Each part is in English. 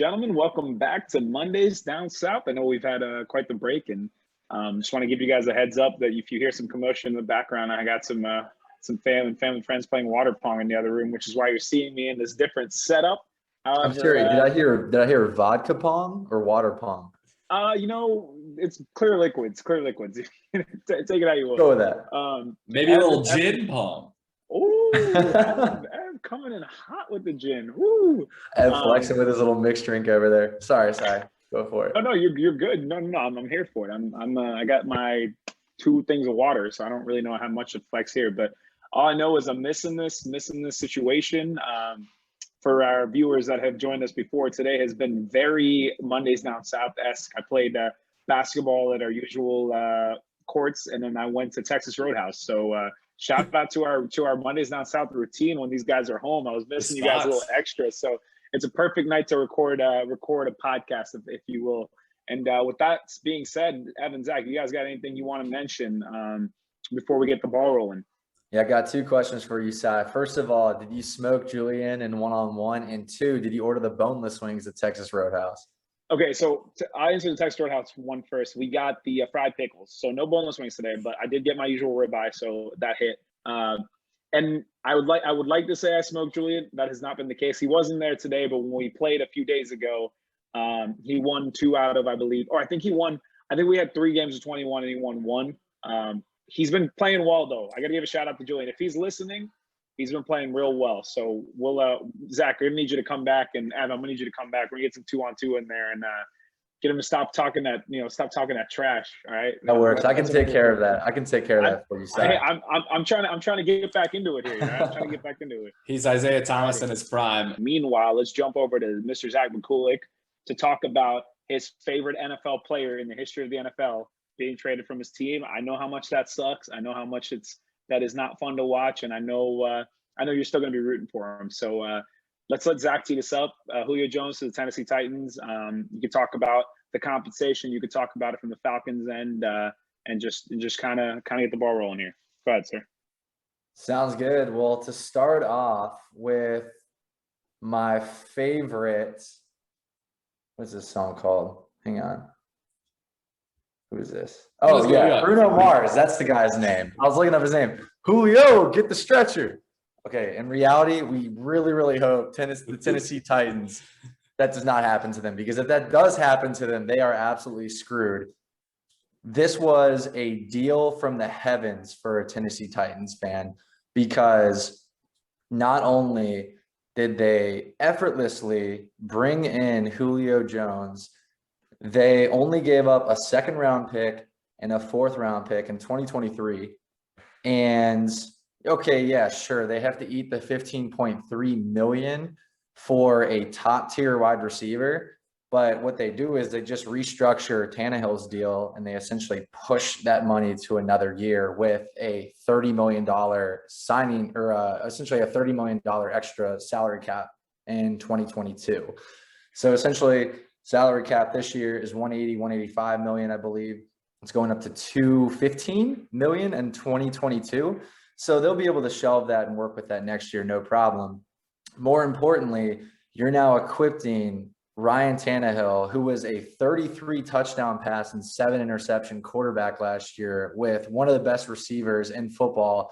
gentlemen, welcome back to Mondays Down South. I know we've had quite the break, and just want to give you guys a heads up that if you hear some commotion in the background, I got some family friends playing water pong in the other room, which is why you're seeing me in this different setup. However, I'm sorry. Did I hear vodka pong or water pong? It's clear liquids. Clear liquids. Take it how you will. Go with that. Maybe a little gin pong. Oh, Evan coming in hot with the gin. Woo. Ev flexing with his little mixed drink over there. Sorry. Go for it. Oh no, you're good. No, I'm here for it. I got my 2 things of water, so I don't really know how much to flex here. But all I know is I'm missing this situation. For our viewers that have joined us before, today has been very Mondays Down South-esque. I played basketball at our usual courts, and then I went to Texas Roadhouse. So shout out to our Mondays Down South routine when these guys are home. I was missing you guys a little extra, so it's a perfect night to record a podcast, if you will. And with that being said, Evan, Zach, you guys got anything you want to mention before we get the ball rolling? Yeah, I got 2 questions for you, Si. First of all, did you smoke Julian in one-on-one? And 2, did you order the boneless wings at Texas Roadhouse? Okay, so I answered the Texas Roadhouse one first. We got the fried pickles, so no boneless wings today, but I did get my usual ribeye, so that hit. And I would like to say I smoked Julian. That has not been the case. He wasn't there today, but when we played a few days ago, he won 2 out of, I believe, or I think he won. I think we had 3 games of 21, and he won 1. He's been playing well, though. I got to give a shout out to Julian. If he's listening, he's been playing real well. So we'll, Zach, I'm going to need you to come back, and Adam, I'm going to need you to come back. We're going to get some 2-on-2 in there and get him to stop talking that trash. All right. That works. I can take care of that. I can take care of that for you, Si. Hey, I'm trying to get back into it here. Right? I'm trying to get back into it. He's Isaiah Thomas in his prime. Meanwhile, let's jump over to Mr. Zach McCulloch to talk about his favorite NFL player in the history of the NFL being traded from his team. I know how much that sucks. I know how much that is not fun to watch, and I know you're still going to be rooting for him. So let's let Zach tee this up. Julio Jones to the Tennessee Titans. You could talk about the compensation. You could talk about it from the Falcons end, and just kind of get the ball rolling here. Go ahead, sir. Sounds good. Well, to start off with my favorite, what's this song called? Hang on. Who is this? Oh, yeah, Bruno Mars. That's the guy's name. I was looking up his name. Julio, get the stretcher. Okay, in reality, we really, really hope the Tennessee Titans, that does not happen to them, because if that does happen to them, they are absolutely screwed. This was a deal from the heavens for a Tennessee Titans fan, because not only did they effortlessly bring in Julio Jones, they only gave up a 2nd-round pick and a 4th-round pick in 2023. And okay, yeah, sure, they have to eat the $15.3 million for a top-tier wide receiver. But what they do is they just restructure Tannehill's deal, and they essentially push that money to another year with a $30 million signing, or essentially a $30 million extra salary cap in 2022. So essentially, salary cap this year is 185 million, I believe. It's going up to 215 million in 2022. So they'll be able to shelve that and work with that next year, no problem. More importantly, you're now equipping Ryan Tannehill, who was a 33 touchdown pass and 7 interception quarterback last year, with one of the best receivers in football,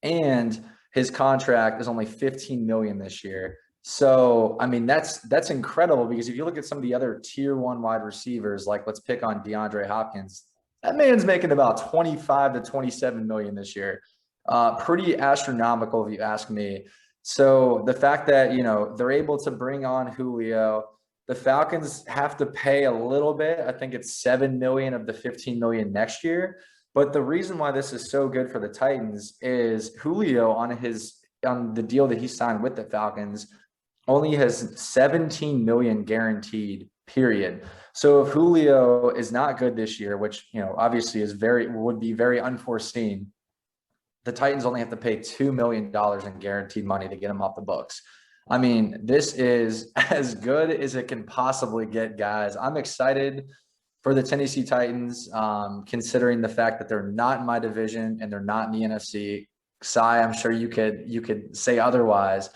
and his contract is only 15 million this year. So, I mean, that's incredible, because if you look at some of the other tier 1 wide receivers, like let's pick on DeAndre Hopkins, that man's making about 25 to 27 million this year. Pretty astronomical, if you ask me. So the fact that, they're able to bring on Julio, the Falcons have to pay a little bit. I think it's 7 million of the 15 million next year. But the reason why this is so good for the Titans is Julio, on the deal that he signed with the Falcons, only has 17 million guaranteed, period. So if Julio is not good this year, which, obviously would be very unforeseen, the Titans only have to pay $2 million in guaranteed money to get him off the books. I mean, this is as good as it can possibly get, guys. I'm excited for the Tennessee Titans, considering the fact that they're not in my division and they're not in the NFC. Si, I'm sure you could say otherwise.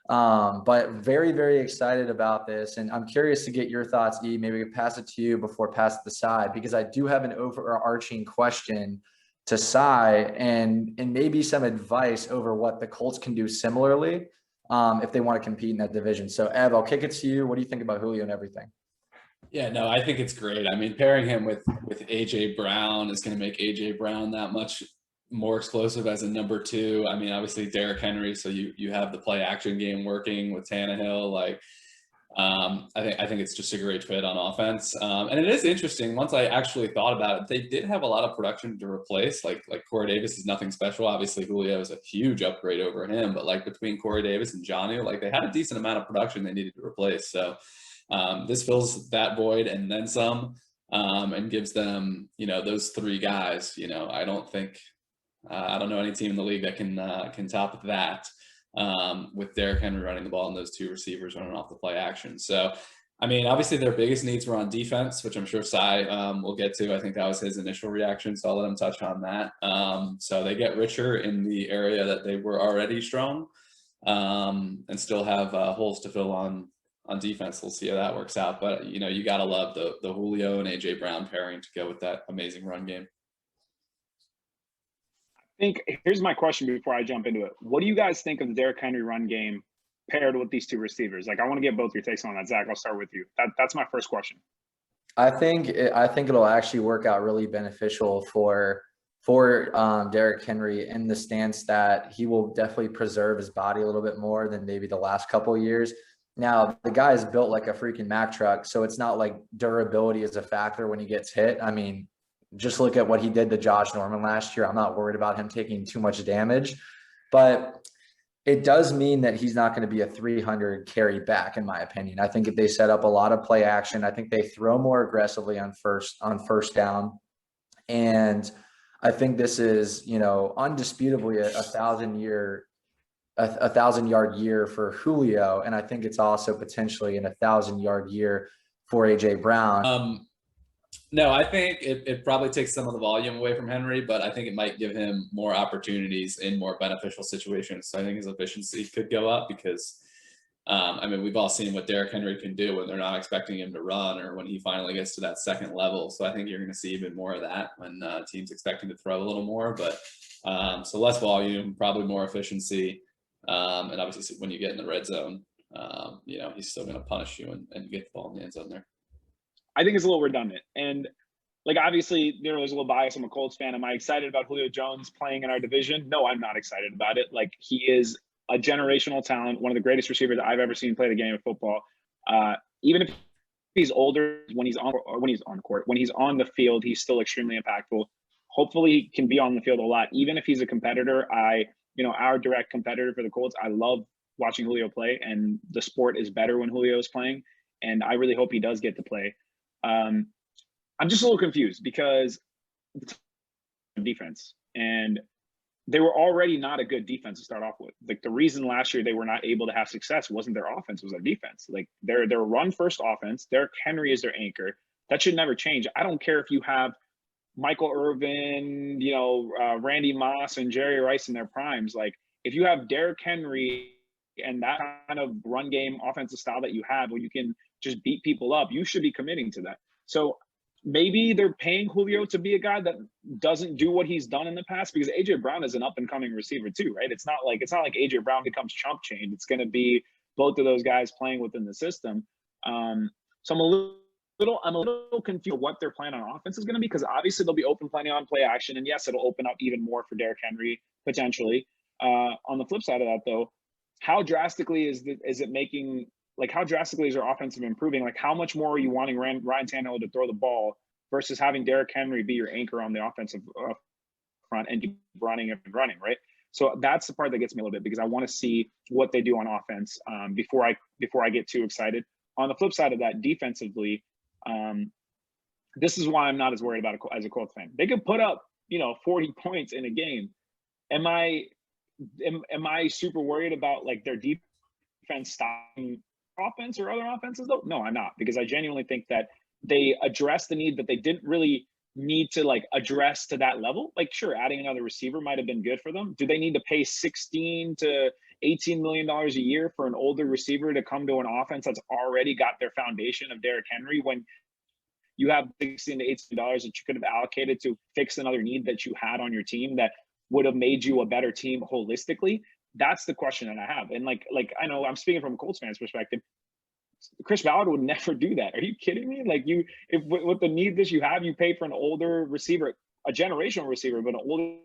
But very, very excited about this. And I'm curious to get your thoughts, E. Maybe we can pass it to you before pass it to Sai, because I do have an overarching question to Sai and maybe some advice over what the Colts can do similarly if they want to compete in that division. So Ev, I'll kick it to you. What do you think about Julio and everything? Yeah, no, I think it's great. I mean, pairing him with AJ Brown is going to make AJ Brown that much more explosive as a number 2. I mean, obviously Derrick Henry, so you have the play action game working with Tannehill. Like, I think it's just a great fit on offense. And it is interesting. Once I actually thought about it, they did have a lot of production to replace. Like Corey Davis is nothing special. Obviously, Julio is a huge upgrade over him. But like between Corey Davis and Jonnu, like they had a decent amount of production they needed to replace. So this fills that void and then some, and gives them, those 3 guys. I don't think I don't know any team in the league that can top that. With Derrick Henry running the ball and those 2 receivers running off the play action. So, I mean, obviously their biggest needs were on defense, which I'm sure Sai will get to. I think that was his initial reaction, so I'll let him touch on that. So they get richer in the area that they were already strong, and still have holes to fill on defense. We'll see how that works out. But, you got to love the Julio and A.J. Brown pairing to go with that amazing run game. Here's my question before I jump into it. What do you guys think of the Derrick Henry run game paired with these 2 receivers? Like, I want to get both your takes on that. Zach, I'll start with you. That's my first question. I think it'll actually work out really beneficial for Derrick Henry in the stance that he will definitely preserve his body a little bit more than maybe the last couple of years. Now, the guy is built like a freaking Mack truck, so it's not like durability is a factor when he gets hit. I mean, just look at what he did to Josh Norman last year. I'm not worried about him taking too much damage, but it does mean that he's not going to be a 300 carry back, in my opinion. I think if they set up a lot of play action, I think they throw more aggressively on first down. And I think this is, undisputably a 1,000-yard year for Julio. And I think it's also potentially an 1,000-yard year for AJ Brown. No, I think it probably takes some of the volume away from Henry, but I think it might give him more opportunities in more beneficial situations. So I think his efficiency could go up because, we've all seen what Derrick Henry can do when they're not expecting him to run or when he finally gets to that second level. So I think you're going to see even more of that when teams expect him to throw a little more. But so less volume, probably more efficiency. And obviously when you get in the red zone, he's still going to punish you and get the ball in the end zone there. I think it's a little redundant. And like, obviously there's a little bias. I'm a Colts fan. Am I excited about Julio Jones playing in our division? No, I'm not excited about it. Like, he is a generational talent, one of the greatest receivers I've ever seen play the game of football. Even if he's older, when he's on the field, he's still extremely impactful. Hopefully he can be on the field a lot. Even if he's a competitor, our direct competitor for the Colts, I love watching Julio play, and the sport is better when Julio is playing. And I really hope he does get to play. I'm just a little confused because defense, and they were already not a good defense to start off with. Like, the reason last year they were not able to have success wasn't their offense, it was their defense. Like, their run first offense, Derrick Henry is their anchor. That should never change. I don't care if you have Michael Irvin, Randy Moss and Jerry Rice in their primes. Like, if you have Derrick Henry and that kind of run game offensive style that you have, where you can just beat people up, you should be committing to that. So maybe they're paying Julio to be a guy that doesn't do what he's done in the past, because AJ Brown is an up and coming receiver too, right? It's not like AJ Brown becomes chump change. It's going to be both of those guys playing within the system. So I'm a little confused what their plan on offense is going to be, because obviously they'll be open plenty on play action, and yes, it'll open up even more for Derrick Henry potentially. On the flip side of that, though, how drastically is it making? Like, how drastically is your offensive improving? Like, how much more are you wanting Ryan Tannehill to throw the ball versus having Derrick Henry be your anchor on the offensive front and running, right? So that's the part that gets me a little bit, because I want to see what they do on offense before I get too excited. On the flip side of that, defensively, this is why I'm not as worried about it as a Colts fan. They could put up 40 points in a game. Am I super worried about like their defense stopping offense or other offenses though? No, I'm not, because I genuinely think that they addressed the need that they didn't really need to like address to that level. Like, sure, adding another receiver might have been good for them. Do they need to pay 16 to $18 million a year for an older receiver to come to an offense that's already got their foundation of Derrick Henry when you have $16 to $18 that you could have allocated to fix another need that you had on your team that would have made you a better team holistically? That's the question that I have. And like I know I'm speaking from a Colts fan's perspective. Chris Ballard would never do that. Are you kidding me? Like if with the need that you have, you pay for an older receiver, a generational receiver, but an older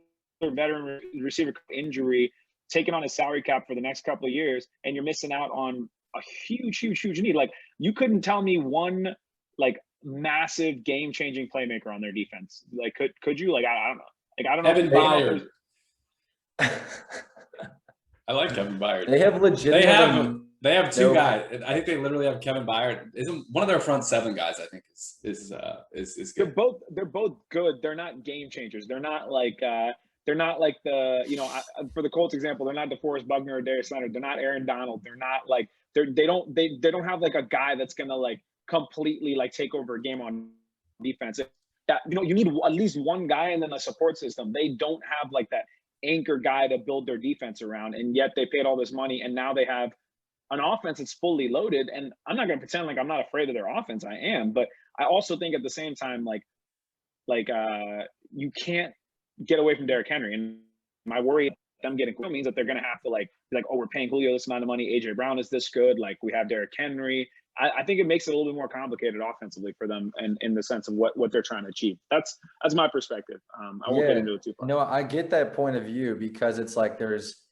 veteran receiver injury, taking on a salary cap for the next couple of years, and you're missing out on a huge need. Like you couldn't tell me one like massive game-changing playmaker on their defense. Like could you? Like I don't know. Like I don't know. Kevin Byard. I like Kevin Byard. They have legit. They have two guys. I think they literally have Kevin Byard. Isn't one of their front seven guys? I think is good. They're both good. They're not game changers. They're not like the for the Colts example. They're not DeForest Buckner or Darius Leonard. They're not Aaron Donald. They're not like they don't have like a guy that's gonna like completely like take over a game on defense. That you need at least one guy and then a support system. They don't have like that anchor guy to build their defense around, and yet they paid all this money, and now they have an offense that's fully loaded. And I'm not going to pretend like I'm not afraid of their offense. I am, but I also think at the same time, you can't get away from Derrick Henry. And my worry them getting Julio means that they're going to have to be like, oh, we're paying Julio this amount of money. AJ Brown is this good. Like we have Derrick Henry. I think it makes it a little bit more complicated offensively for them, and in the sense of what they're trying to achieve. That's my perspective. I won't get into it too far. No, I get that point of view because it's like there's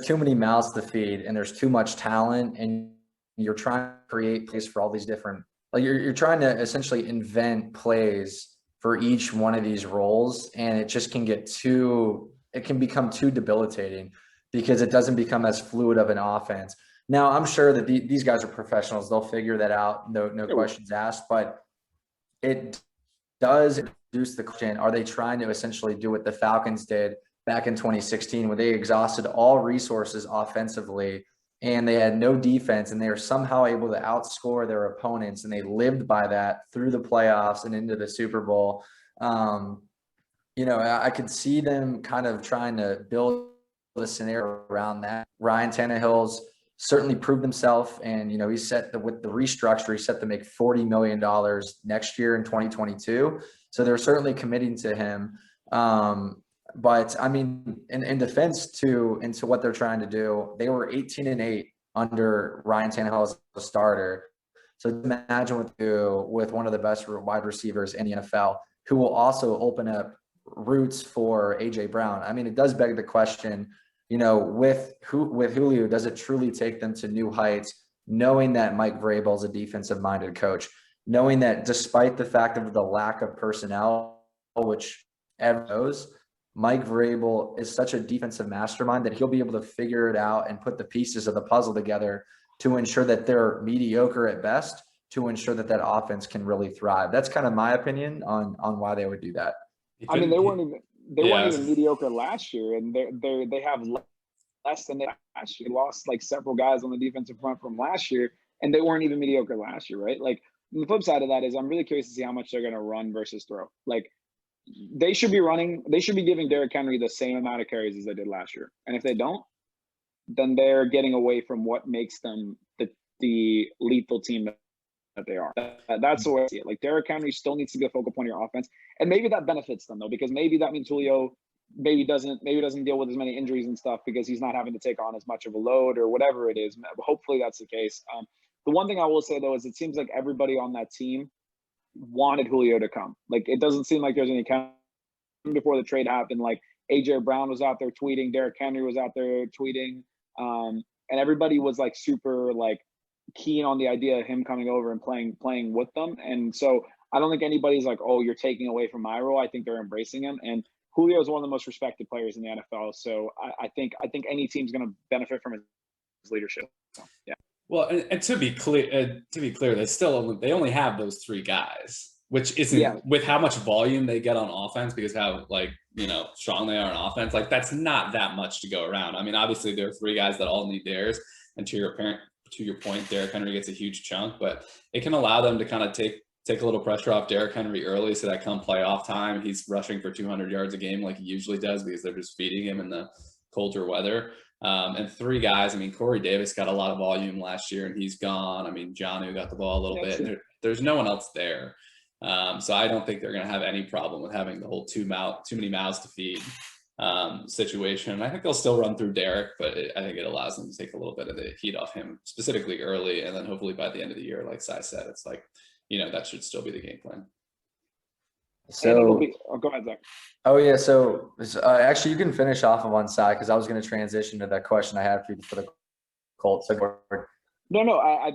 too many mouths to feed and there's too much talent, and you're trying to create plays for all these different, like you're trying to essentially invent plays for each one of these roles, and it just can become too debilitating because it doesn't become as fluid of an offense. Now, I'm sure that these guys are professionals. They'll figure that out. No questions asked, but it does introduce the question, are they trying to essentially do what the Falcons did back in 2016 when they exhausted all resources offensively and they had no defense, and they were somehow able to outscore their opponents, and they lived by that through the playoffs and into the Super Bowl. I could see them kind of trying to build a scenario around that. Ryan Tannehill's certainly proved himself, and he's set with the restructure, he's set to make $40 million next year in 2022. So they're certainly committing to him. But I mean, in defense into what they're trying to do, they were 18-8 under Ryan Tannehill as a starter. So imagine with one of the best wide receivers in the NFL, who will also open up routes for AJ Brown. I mean, it does beg the question, with Julio, does it truly take them to new heights, knowing that Mike Vrabel is a defensive-minded coach, knowing that despite the fact of the lack of personnel, which everyone knows, Mike Vrabel is such a defensive mastermind that he'll be able to figure it out and put the pieces of the puzzle together to ensure that they're mediocre at best, to ensure that offense can really thrive. That's kind of my opinion on why they would do that. I mean, they weren't even mediocre last year, and they have less than they last year. They lost like several guys on the defensive front from last year, and they weren't even mediocre last year, right? Like the flip side of that is I'm really curious to see how much they're going to run versus throw. Like they should be giving Derrick Henry the same amount of carries as they did last year, and if they don't, then they're getting away from what makes them the lethal team that they are. That's the way I see it. Like Derrick Henry still needs to be a focal point of your offense, and maybe that benefits them though, because maybe that means Julio maybe doesn't deal with as many injuries and stuff because he's not having to take on as much of a load or whatever it is. Hopefully that's the case. The one thing I will say though is it seems like everybody on that team wanted Julio to come. Like it doesn't seem like there's any kind before the trade happened. Like AJ Brown was out there tweeting, Derrick Henry was out there tweeting, and everybody was like super like keen on the idea of him coming over and playing with them. And so I don't think anybody's like, oh, you're taking away from my role. I think they're embracing him. And Julio is one of the most respected players in the NFL. So I think any team's going to benefit from his leadership. So, yeah. Well, and to be clear, they only have those three guys, which isn't with how much volume they get on offense, because how strong they are on offense. Like that's not that much to go around. I mean, obviously there are three guys that all need theirs, and to your point, Derrick Henry gets a huge chunk, but it can allow them to kind of take a little pressure off Derrick Henry early, so that come playoff time, he's rushing for 200 yards a game like he usually does, because they're just feeding him in the colder weather. And 3 guys, I mean, Corey Davis got a lot of volume last year and he's gone. I mean, Jonnu got the ball a little bit. And there's no one else there. So I don't think they're going to have any problem with having the whole too many mouths to feed situation. I think they'll still run through Derek, but I think it allows them to take a little bit of the heat off him, specifically early. And then hopefully by the end of the year, like Sai said, it's like, that should still be the game plan. So, go ahead, Zach. Oh yeah, so actually you can finish off of one side because I was going to transition to that question I had for the Colts. So No, I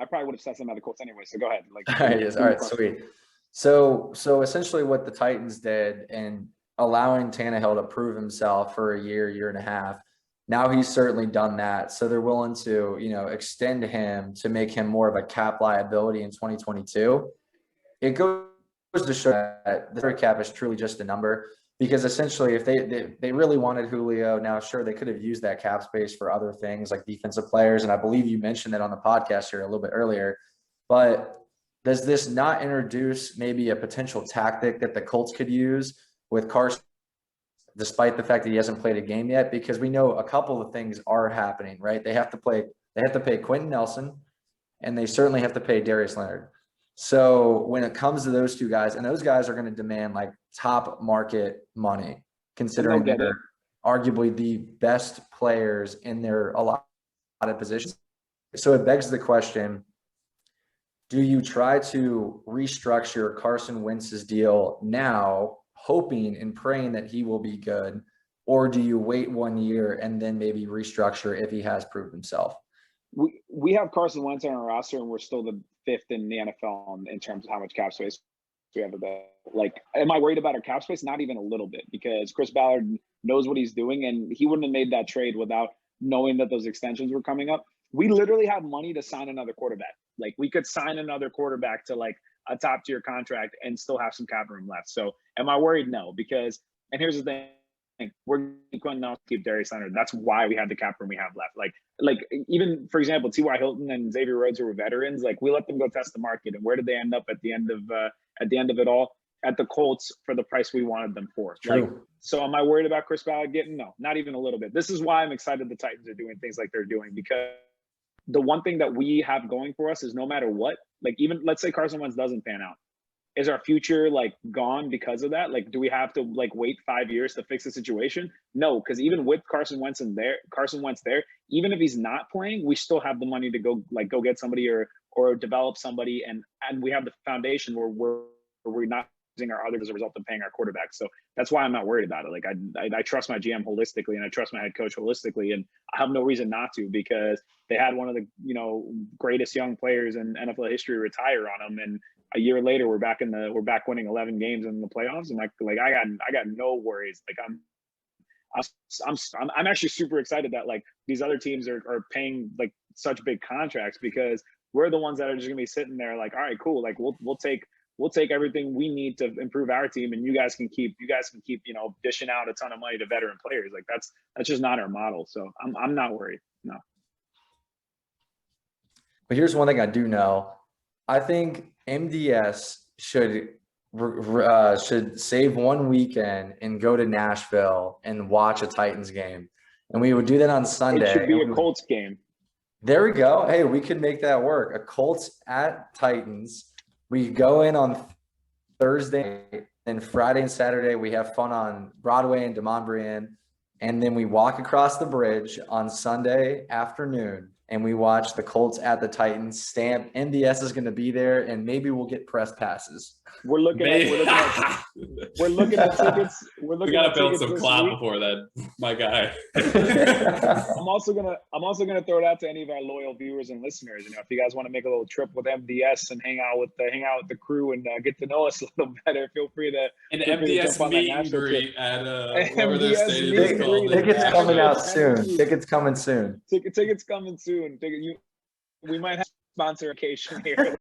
probably would have said something about the Colts anyway. So go ahead. All right, sweet. So essentially what the Titans did and allowing Tannehill to prove himself for a year and a half. Now he's certainly done that. So they're willing to, extend him to make him more of a cap liability in 2022. It goes to show that the salary cap is truly just a number, because essentially if they really wanted Julio, now sure, they could have used that cap space for other things like defensive players. And I believe you mentioned that on the podcast here a little bit earlier, but does this not introduce maybe a potential tactic that the Colts could use with Carson, despite the fact that he hasn't played a game yet? Because we know a couple of things are happening, right? They have to pay Quentin Nelson, and they certainly have to pay Darius Leonard. So when it comes to those two guys, and those guys are going to demand like top market money, considering they're arguably the best players in their a lot of positions. So it begs the question, do you try to restructure Carson Wentz's deal now, hoping and praying that he will be good, or do you wait 1 year and then maybe restructure if he has proved himself? We have Carson Wentz on our roster, and we're still the 5th in the NFL in terms of how much cap space we have available. Like, am I worried about our cap space? Not even a little bit, because Chris Ballard knows what he's doing, and he wouldn't have made that trade without knowing that those extensions were coming up. We literally have money to sign another quarterback. Like, we could sign another quarterback to like a top tier contract and still have some cap room left. So am I worried? No, because, and here's the thing, we're going to now keep Darius Leonard. That's why we have the cap room we have left. Like even, for example, T.Y. Hilton and Xavier Rhodes, who were veterans, like we let them go test the market. And where did they end up at the end of it all? At the Colts for the price we wanted them for. True. Like, so am I worried about Chris Ballard getting? No, not even a little bit. This is why I'm excited the Titans are doing things like they're doing, because the one thing that we have going for us is no matter what, like even let's say Carson Wentz doesn't pan out, is our future like gone because of that? Like, do we have to like wait 5 years to fix the situation? No, because even with Carson Wentz there, even if he's not playing, we still have the money to go get somebody or develop somebody, and we have the foundation where we're not using our others as a result of paying our quarterback. So that's why I'm not worried about it. Like I trust my GM holistically, and I trust my head coach holistically, and I have no reason not to, because they had one of the greatest young players in NFL history retire on them, and a year later we're back winning 11 games in the playoffs. And like I got no worries. Like I'm actually super excited that like these other teams are paying like such big contracts, because we're the ones that are just gonna be sitting there like, all right, cool. Like we'll take everything we need to improve our team, and you guys can keep dishing out a ton of money to veteran players. Like that's just not our model. So I'm not worried. No. But here's one thing I do know. I think MDS should save one weekend and go to Nashville and watch a Titans game. And we would do that on Sunday. It should be a Colts game. There we go. Hey, we could make that work. A Colts at Titans. We go in on Thursday, and Friday and Saturday we have fun on Broadway and Demond, and then we walk across the bridge on Sunday afternoon, and we watch the Colts at the Titans. Stamp MDS is going to be there, and maybe we'll get press passes. We're looking at tickets. We got to build some clout before that, my guy. I'm also gonna throw it out to any of our loyal viewers and listeners. If you guys want to make a little trip with MDS and hang out with the crew and get to know us a little better, feel free to. An MDS meet and greet at whatever their stadium is called. Tickets coming out soon. Tickets coming soon. Tickets coming soon. We might have sponsor occasion here.